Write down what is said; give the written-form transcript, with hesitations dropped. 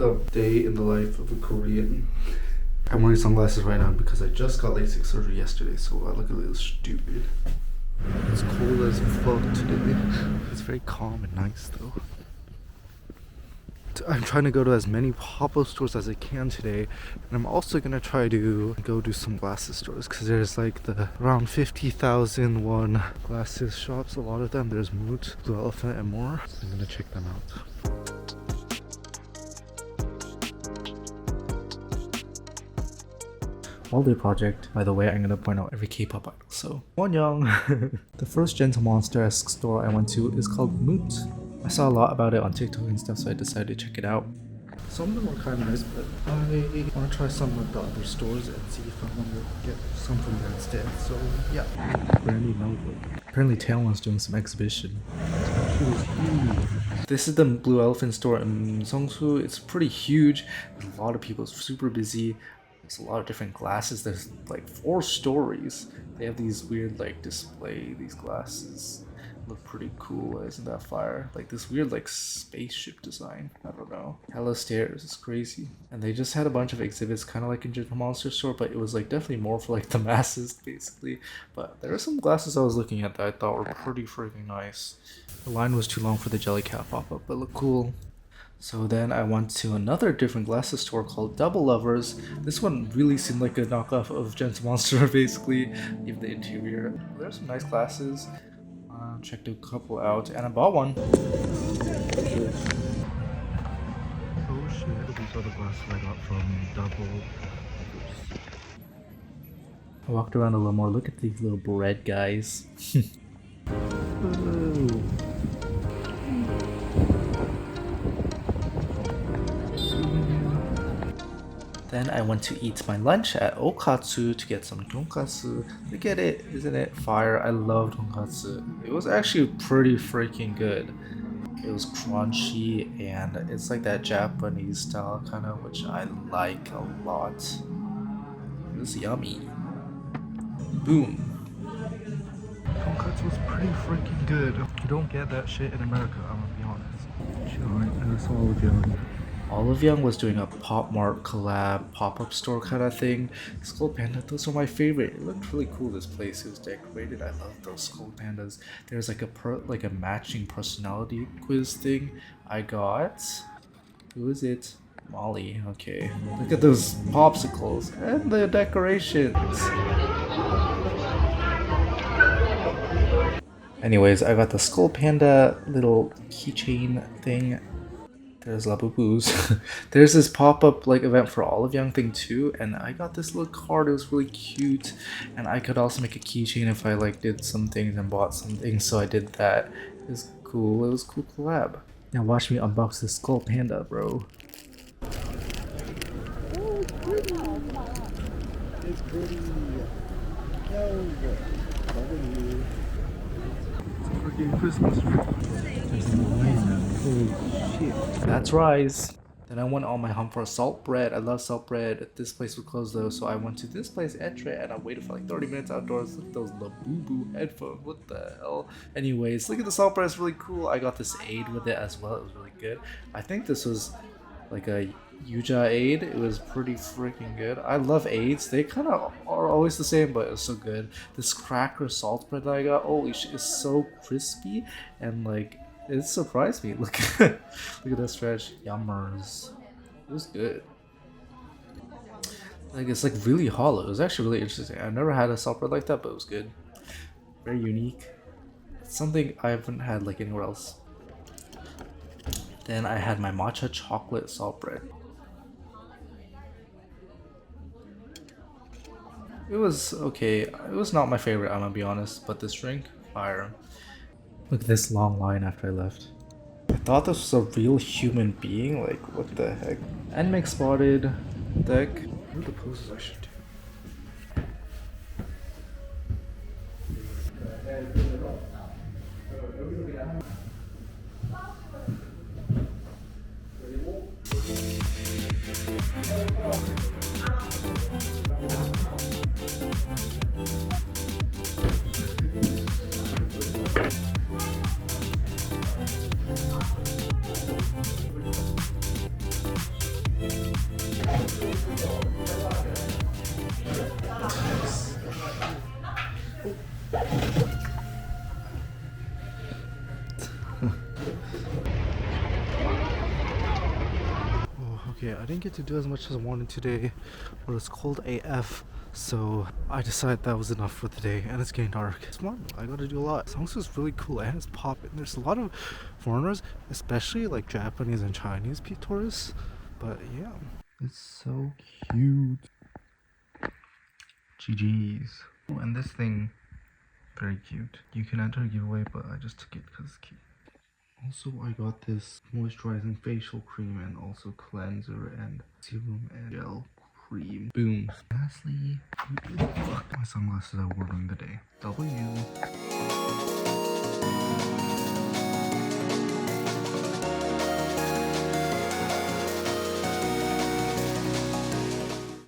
up day in the life of a Korean. I'm wearing sunglasses right now because I just got LASIK surgery yesterday, so I look a little stupid. It's cold as fuck today. It's very calm and nice though. I'm trying to go to as many pop-up stores as I can today, and I'm also gonna try to go to some glasses stores because there's like the around 50,000 won glasses shops. A lot of them. There's Moot, Blue Elephant, and more. So I'm gonna check them out. Holiday project. By the way, I'm gonna point out every K-pop idol. So, Wonyoung. The first Gentle Monster-esque store I went to is called Moot. I saw a lot about it on TikTok and stuff, so I decided to check it out. Some of them were kind of nice, but I want to try some of the other stores and see if I want to get some from there instead. So, yeah. Brandy Melwood. Apparently, Tailwon's doing some exhibition. This is the Blue Elephant store in Seongsu. It's pretty huge. There's a lot of people. It's super busy. There's a lot of different glasses. There's like 4 stories. They have these weird like display, these glasses. Look pretty cool, isn't that fire? Like this weird like spaceship design. I don't know. Hella stairs, it's crazy. And they just had a bunch of exhibits kind of like in Gentle Monster store, but it was like definitely more for like the masses basically. But there are some glasses I was looking at that I thought were pretty freaking nice. The line was too long for the Jellycat pop-up, but look cool. So then I went to another different glasses store called Double Lovers. This one really seemed like a knockoff of Gentle Monster basically, even the interior. There's some nice glasses. Checked a couple out and I bought one. Oh shit, these are the glasses I got from Double Lovers. I walked around a little more. Look at these little bread guys. Then I went to eat my lunch at Okatsu to get some tonkatsu. Look at it, isn't it fire? I love tonkatsu. It was actually pretty freaking good. It was crunchy and it's like that Japanese style kind of, which I like a lot. It was yummy. Boom. Tonkatsu was pretty freaking good. You don't get that shit in America, I'm gonna be honest. Alright, that's all of you. Olive Young was doing a Pop Mart collab pop-up store kind of thing. Skull Panda, those are my favorite. It looked really cool, this place. It was decorated. I love those Skull Pandas. There's like a matching personality quiz thing I got. Who is it? Molly. Okay. Look at those popsicles and the decorations. Anyways, I got the Skull Panda little keychain thing. There's Labubu's. There's this pop-up like event for Olive Young thing too, and I got this little card. It was really cute, and I could also make a keychain if I like did some things and bought some things. So I did that. It was cool. It was a cool collab. Now watch me unbox this Skull Panda, bro. Oh, it's pretty. It's pretty. Yo, freaking Christmas tree. Holy shit. That's Rise. Then I went on my hunt for salt bread. I love salt bread. This place was closed though, so I went to this place, Etre, and I waited for like 30 minutes outdoors. Look at those Labubu headphones. What the hell? Anyways, look at the salt bread. It's really cool. I got this aid with it as well. It was really good. I think this was like a Yuja aid. It was pretty freaking good. I love aids. They kind of are always the same, but it's so good. This cracker salt bread that I got, holy shit, it's so crispy and like it surprised me. Look at that stretch. Yummers. It was good. Like it's like really hollow. It was actually really interesting. I've never had a salt bread like that, but it was good. Very unique. It's something I haven't had like anywhere else. Then I had my matcha chocolate salt bread. It was okay. It was not my favorite, I'm gonna be honest, but this drink, fire. Look at this long line after I left. I thought this was a real human being, like what the heck. Nmix spotted deck. What are the poses I should do? Oh, okay, I didn't get to do as much as I wanted today, but it's cold AF, so I decided that was enough for the day, and it's getting dark. Smart, I gotta do a lot. Seongsu is really cool and it's popping. There's a lot of foreigners, especially like Japanese and Chinese tourists, but yeah. It's so cute. GG's. Oh, and this thing, very cute. You can enter a giveaway, but I just took it because it's cute. Also, I got this moisturizing facial cream and also cleanser and serum and gel cream. Boom. Lastly, my sunglasses I wore during the day. W.